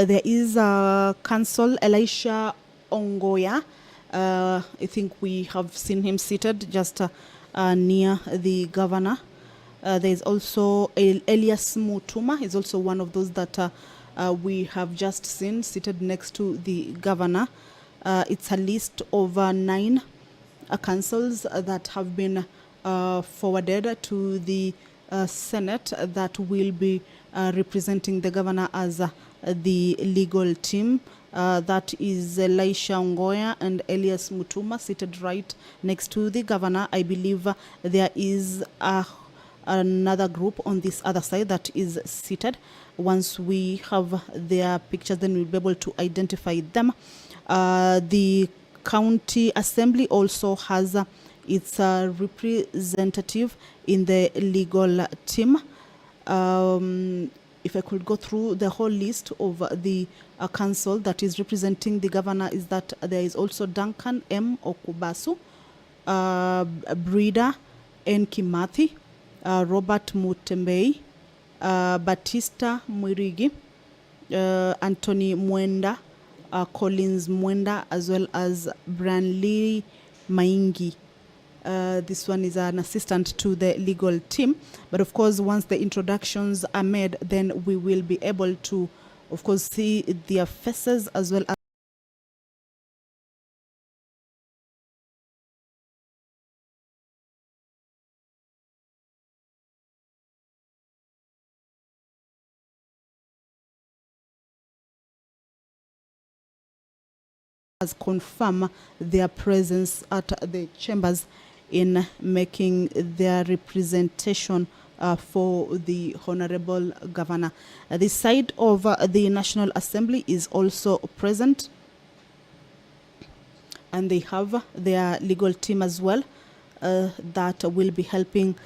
there is Council Elisha Ongoya. I think we have seen him seated just near the governor. There is also Elias Mutuma. He's also one of those that we have just seen seated next to the governor. It's a list of 9 councils that have been forwarded to the Senate that will be representing the governor as the legal team. That is Elisha Ongoya and Elias Mutuma seated right next to the governor. I believe there is another group on this other side that is seated. Once we have their pictures, then we'll be able to identify them. The county assembly also has its representative in the legal team. If I could go through the whole list of the council that is representing the governor, is that there is also Duncan M. Okubasu, Brida N. Kimathi, Robert Mutembei, Batista Mwirigi, Anthony Mwenda, Collins Mwenda, as well as Branley Maingi. This one is an assistant to the legal team. But of course, once the introductions are made, then we will be able to, of course, see their faces as well as confirm their presence at the chambers in making their representation for the Honorable Governor. The side of the National Assembly is also present, and they have their legal team as well that will be helping